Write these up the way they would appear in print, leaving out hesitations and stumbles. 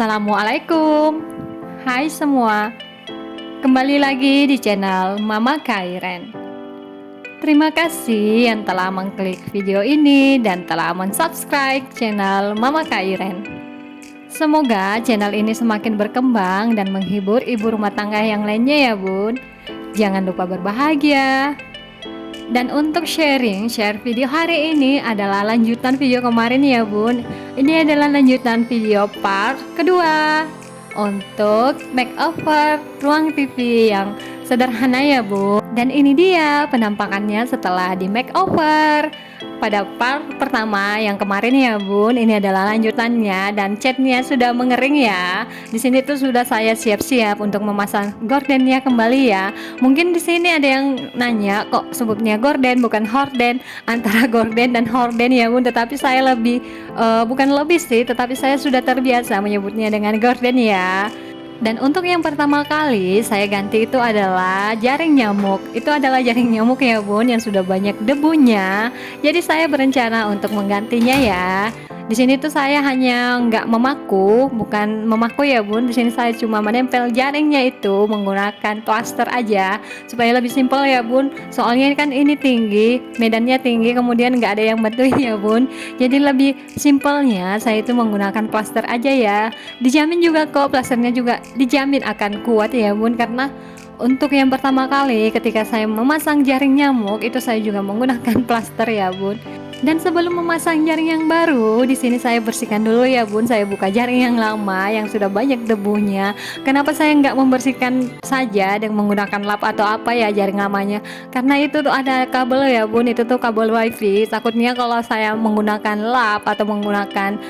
Assalamualaikum. Hai semua, kembali lagi di channel Mama Kairen. Terima kasih yang telah mengklik video ini dan telah mensubscribe channel Mama Kairen. Semoga channel ini semakin berkembang dan menghibur ibu rumah tangga yang lainnya ya bun. Jangan lupa berbahagia. Dan untuk share video hari ini adalah lanjutan video kemarin ya bun. Ini adalah lanjutan video part kedua untuk makeover ruang TV yang sederhana ya bun. Dan ini dia penampakannya setelah di makeover pada part pertama yang kemarin ya bun. Ini adalah lanjutannya dan catnya sudah mengering ya. Di sini tuh sudah saya siap-siap untuk memasang gordennya kembali ya. Mungkin di sini ada yang nanya kok sebutnya gorden bukan horden. Antara gorden dan horden ya bun, tetapi saya lebih bukan lebih sih, tetapi saya sudah terbiasa menyebutnya dengan gorden ya. Dan untuk yang pertama kali saya ganti itu adalah jaring nyamuk. Itu adalah jaring nyamuk ya bun yang sudah banyak debunya. Jadi saya berencana untuk menggantinya ya. Di sini tuh saya hanya nggak memaku, bukan memaku ya bun. Di sini saya cuma menempel jaringnya itu menggunakan plaster aja supaya lebih simpel ya bun. Soalnya kan ini tinggi, medannya tinggi, kemudian nggak ada yang bantuin ya bun. Jadi lebih simpelnya saya itu menggunakan plaster aja ya. Dijamin juga kok plasternya juga dijamin akan kuat ya bun, karena untuk yang pertama kali ketika saya memasang jaring nyamuk itu saya juga menggunakan plaster ya bun. Dan sebelum memasang jaring yang baru, di sini saya bersihkan dulu ya bun. Saya buka jaring yang lama yang sudah banyak debunya. Kenapa saya nggak membersihkan saja dengan menggunakan lap atau apa ya jaring lamanya? Karena itu tuh ada kabel ya bun. Itu tuh kabel wifi. Takutnya kalau saya menggunakan lap atau menggunakan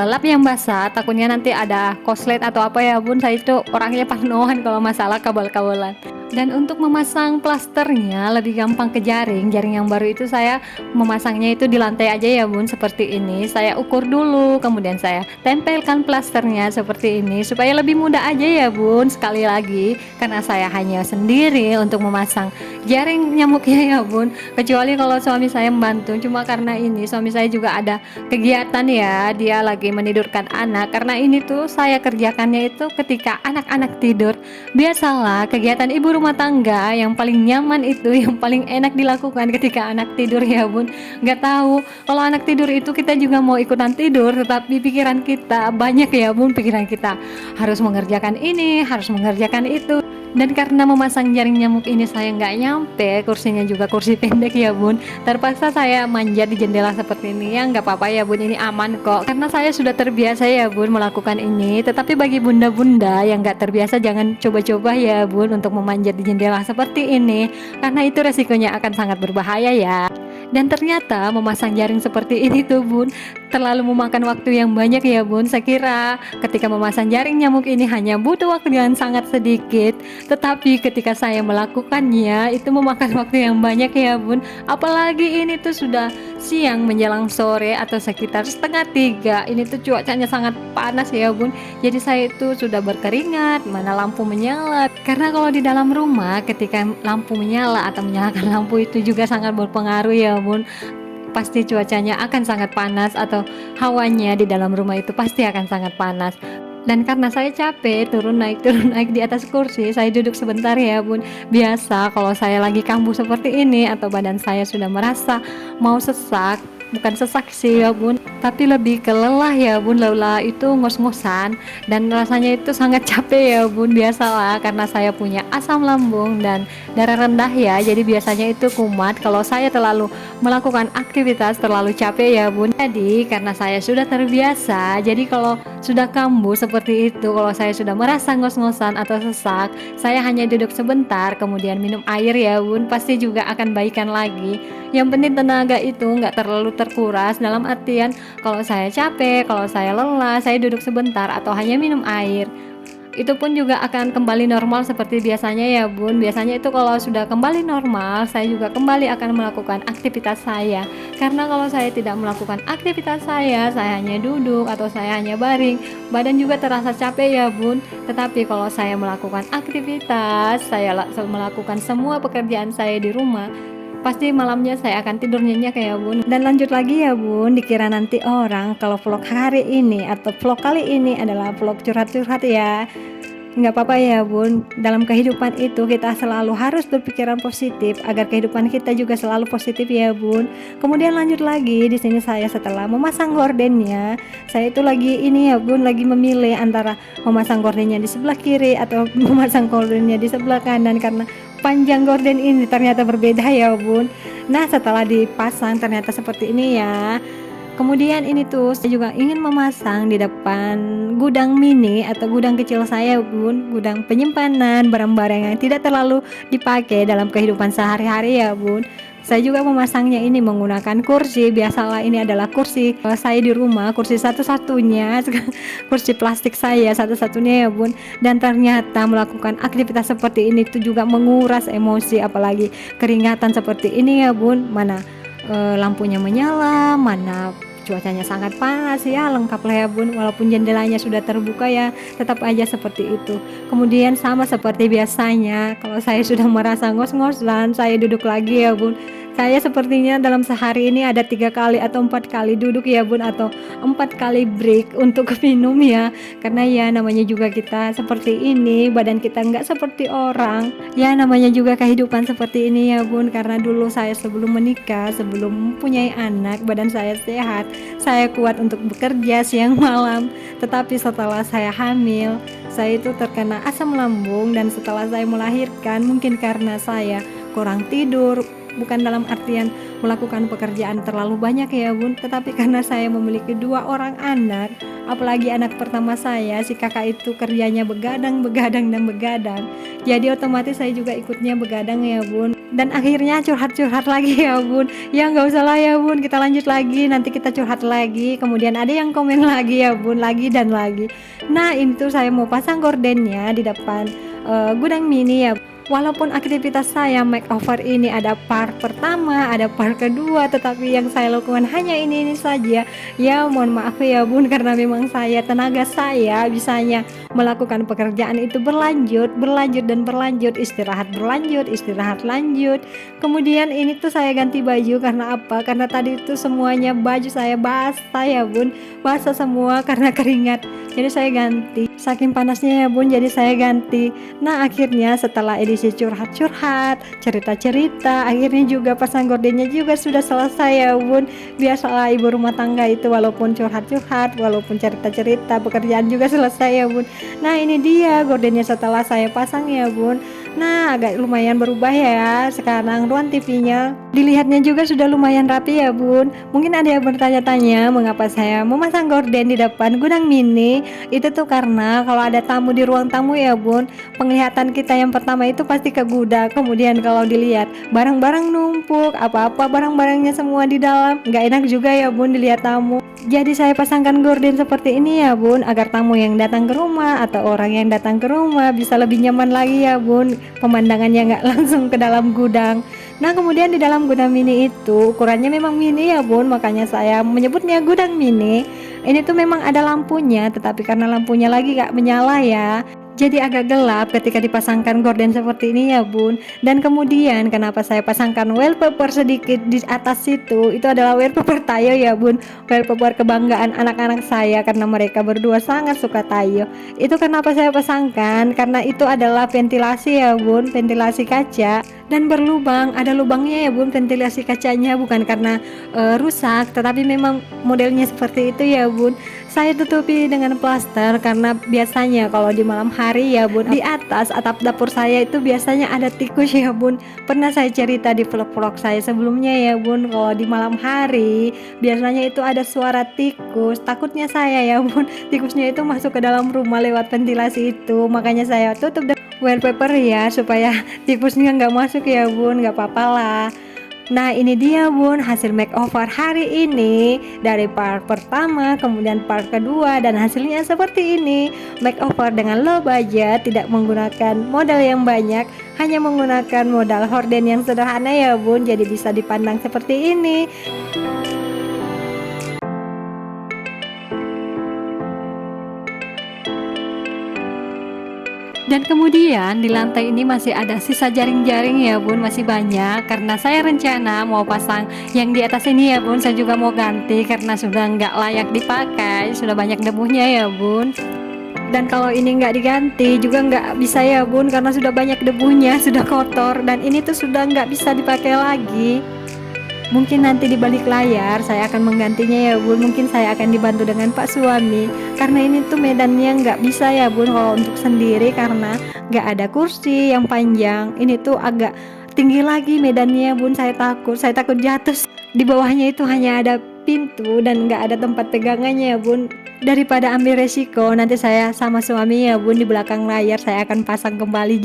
lap yang basah, takutnya nanti ada koslet atau apa ya bun. Saya itu orangnya parnoan kalau masalah kabel-kabelan. Dan untuk memasang plasternya lebih gampang ke jaring yang baru itu saya memasangnya itu di lantai aja ya bun, seperti ini. Saya ukur dulu, kemudian saya tempelkan plasternya seperti ini supaya lebih mudah aja ya bun. Sekali lagi, karena saya hanya sendiri untuk memasang jaring nyamuknya ya bun, kecuali kalau suami saya membantu. Cuma karena ini suami saya juga ada kegiatan ya, dia lagi menidurkan anak. Karena ini tuh saya kerjakannya itu ketika anak-anak tidur. Biasalah kegiatan ibu rumah tangga yang paling nyaman itu, yang paling enak dilakukan ketika anak tidur ya bun. Nggak tahu kalau anak tidur itu kita juga mau ikutan tidur, tetapi pikiran kita banyak ya bun, pikiran kita harus mengerjakan ini, harus mengerjakan itu. Dan karena memasang jaring nyamuk ini saya nggak nyampe, kursinya juga kursi pendek ya bun, terpaksa saya manjat di jendela seperti ini. Ya nggak apa-apa ya bun, ini aman kok karena saya sudah terbiasa ya bun melakukan ini. Tetapi bagi bunda-bunda yang nggak terbiasa jangan coba-coba ya bun untuk memanjat di jendela seperti ini, karena itu resikonya akan sangat berbahaya ya. Dan ternyata memasang jaring seperti ini tuh bun terlalu memakan waktu yang banyak ya bun. Saya kira ketika memasang jaring nyamuk ini hanya butuh waktu yang sangat sedikit, tetapi ketika saya melakukannya itu memakan waktu yang banyak ya bun. Apalagi ini tuh sudah siang menjelang sore atau sekitar setengah 3. Ini tuh cuacanya sangat panas ya bun. Jadi saya itu sudah berkeringat, mana lampu menyala. Karena kalau di dalam rumah ketika lampu menyala atau menyalakan lampu itu juga sangat berpengaruh ya bun. Pasti cuacanya akan sangat panas atau hawanya di dalam rumah itu pasti akan sangat panas. Dan karena saya capek turun naik di atas kursi, saya duduk sebentar ya bun. Biasa kalau saya lagi kambuh seperti ini atau badan saya sudah merasa mau sesak, bukan sesak sih ya bun, tapi lebih ke lelah ya bun. Lelah itu ngos-ngosan dan rasanya itu sangat capek ya bun. Biasalah karena saya punya asam lambung dan darah rendah ya, jadi biasanya itu kumat kalau saya terlalu melakukan aktivitas terlalu capek ya bun. Jadi karena saya sudah terbiasa, jadi kalau sudah kambuh seperti itu, kalau saya sudah merasa ngos-ngosan atau sesak, saya hanya duduk sebentar kemudian minum air ya bun, pasti juga akan baikan lagi. Yang penting tenaga itu nggak terlalu terkuras, dalam artian kalau saya capek, kalau saya lelah, saya duduk sebentar atau hanya minum air, itu pun juga akan kembali normal seperti biasanya ya bun. Biasanya itu kalau sudah kembali normal, saya juga kembali akan melakukan aktivitas saya. Karena kalau saya tidak melakukan aktivitas saya hanya duduk atau saya hanya baring, badan juga terasa capek ya bun. Tetapi kalau saya melakukan aktivitas, saya melakukan semua pekerjaan saya di rumah, pasti malamnya saya akan tidur nyenyak ya bun. Dan lanjut lagi ya bun, dikira nanti orang kalau vlog hari ini atau vlog kali ini adalah vlog curhat-curhat ya. Nggak apa-apa ya bun, dalam kehidupan itu kita selalu harus berpikiran positif agar kehidupan kita juga selalu positif ya bun. Kemudian lanjut lagi, di sini saya setelah memasang gordennya, saya itu lagi ini ya bun, lagi memilih antara memasang gordennya di sebelah kiri atau memasang gordennya di sebelah kanan, karena panjang gorden ini ternyata berbeda ya bun. Nah setelah dipasang ternyata seperti ini ya. Kemudian ini tuh saya juga ingin memasang di depan gudang mini atau gudang kecil saya bun, gudang penyimpanan barang-barang yang tidak terlalu dipakai dalam kehidupan sehari-hari ya bun. Saya juga memasangnya ini menggunakan kursi, biasalah ini adalah kursi saya di rumah, kursi satu-satunya, kursi plastik saya satu-satunya ya bun. Dan ternyata melakukan aktivitas seperti ini tuh juga menguras emosi, apalagi keringatan seperti ini ya bun. Mana lampunya menyala, mana cuacanya sangat panas ya, lengkap lah ya bun. Walaupun jendelanya sudah terbuka ya, tetap aja seperti itu. Kemudian sama seperti biasanya, kalau saya sudah merasa ngos-ngosan, saya duduk lagi ya bun. Saya sepertinya dalam sehari ini ada 3 kali atau 4 kali duduk ya bun, atau 4 kali break untuk minum ya. Karena ya namanya juga kita seperti ini, badan kita nggak seperti orang. Ya namanya juga kehidupan seperti ini ya bun. Karena dulu saya sebelum menikah, sebelum mempunyai anak, badan saya sehat, saya kuat untuk bekerja siang malam. Tetapi setelah saya hamil, saya itu terkena asam lambung, dan setelah saya melahirkan, mungkin karena saya kurang tidur, bukan dalam artian melakukan pekerjaan terlalu banyak ya bun, tetapi karena saya memiliki 2 orang anak, apalagi anak pertama saya, si kakak itu kerjanya begadang dan begadang, jadi otomatis saya juga ikutnya begadang ya bun. Dan akhirnya curhat-curhat lagi ya bun. Ya nggak usah lah ya bun, kita lanjut lagi, nanti kita curhat lagi. Kemudian ada yang komen lagi ya bun, lagi dan lagi. Nah ini tuh saya mau pasang gordennya di depan gudang mini ya. Walaupun aktivitas saya makeover ini ada part pertama, ada part kedua, tetapi yang saya lakukan hanya ini saja. Ya mohon maaf ya bun, karena memang tenaga saya bisanya melakukan pekerjaan itu berlanjut, istirahat lanjut. Kemudian ini tuh saya ganti baju karena apa? Karena tadi itu semuanya baju saya basah ya bun, basah semua karena keringat. Jadi saya ganti, saking panasnya ya bun, jadi saya ganti. Nah akhirnya setelah edisi curhat-curhat, cerita-cerita, akhirnya juga pasang gordennya juga sudah selesai ya bun. Biasalah ibu rumah tangga itu, walaupun curhat-curhat, walaupun cerita-cerita, pekerjaan juga selesai ya bun. Nah ini dia gordennya setelah saya pasang ya bun. Nah agak lumayan berubah ya, sekarang ruang TV-nya dilihatnya juga sudah lumayan rapi ya bun. Mungkin ada yang bertanya-tanya mengapa saya memasang gorden di depan gudang mini. Itu tuh karena kalau ada tamu di ruang tamu ya bun, penglihatan kita yang pertama itu pasti ke gudang. Kemudian kalau dilihat barang-barang numpuk, apa-apa barang-barangnya semua di dalam, nggak enak juga ya bun dilihat tamu. Jadi saya pasangkan gorden seperti ini ya bun, agar tamu yang datang ke rumah atau orang yang datang ke rumah bisa lebih nyaman lagi ya bun, pemandangannya nggak langsung ke dalam gudang. Nah kemudian di dalam gudang mini itu ukurannya memang mini ya bun, makanya saya menyebutnya gudang mini. Ini tuh memang ada lampunya, tetapi karena lampunya lagi gak menyala ya, jadi agak gelap ketika dipasangkan gorden seperti ini ya bun. Dan kemudian kenapa saya pasangkan wallpaper sedikit di atas situ, itu adalah wallpaper Tayo ya bun, wallpaper kebanggaan anak-anak saya karena mereka berdua sangat suka Tayo. Itu kenapa saya pasangkan, karena itu adalah ventilasi ya bun, ventilasi kaca dan berlubang, ada lubangnya ya bun ventilasi kacanya, bukan karena rusak, tetapi memang modelnya seperti itu ya bun. Saya tutupi dengan plaster karena biasanya kalau di malam hari ya bun, di atas atap dapur saya itu biasanya ada tikus ya bun. Pernah saya cerita di vlog-vlog saya sebelumnya ya bun, kalau di malam hari biasanya itu ada suara tikus. Takutnya saya ya bun, tikusnya itu masuk ke dalam rumah lewat ventilasi itu, makanya saya tutup wallpaper ya supaya tikusnya nggak masuk ya bun, nggak apa-apa lah. Nah ini dia bun hasil makeover hari ini, dari part pertama kemudian part kedua, dan hasilnya seperti ini. Makeover dengan low budget, tidak menggunakan modal yang banyak, hanya menggunakan modal horden yang sederhana ya bun, jadi bisa dipandang seperti ini. Dan kemudian di lantai ini masih ada sisa jaring-jaring ya bun, masih banyak. Karena saya rencana mau pasang yang di atas ini ya bun, saya juga mau ganti karena sudah nggak layak dipakai, sudah banyak debunya ya bun. Dan kalau ini nggak diganti juga nggak bisa ya bun, karena sudah banyak debunya, sudah kotor, dan ini tuh sudah nggak bisa dipakai lagi. Mungkin nanti di balik layar saya akan menggantinya ya bun, mungkin saya akan dibantu dengan pak suami, karena ini tuh medannya nggak bisa ya bun kalau untuk sendiri, karena nggak ada kursi yang panjang. Ini tuh agak tinggi lagi medannya bun, saya takut jatuh. Di bawahnya itu hanya ada pintu dan nggak ada tempat pegangannya ya bun. Daripada ambil resiko, nanti saya sama suami ya bun di belakang layar saya akan pasang kembali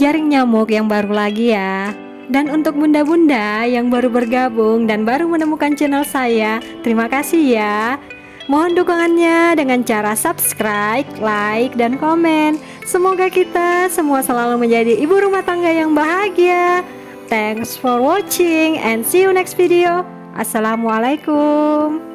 jaring nyamuk yang baru lagi ya. Dan untuk bunda-bunda yang baru bergabung dan baru menemukan channel saya, terima kasih ya. Mohon dukungannya dengan cara subscribe, like, dan komen. Semoga kita semua selalu menjadi ibu rumah tangga yang bahagia. Thanks for watching and see you next video. Assalamualaikum.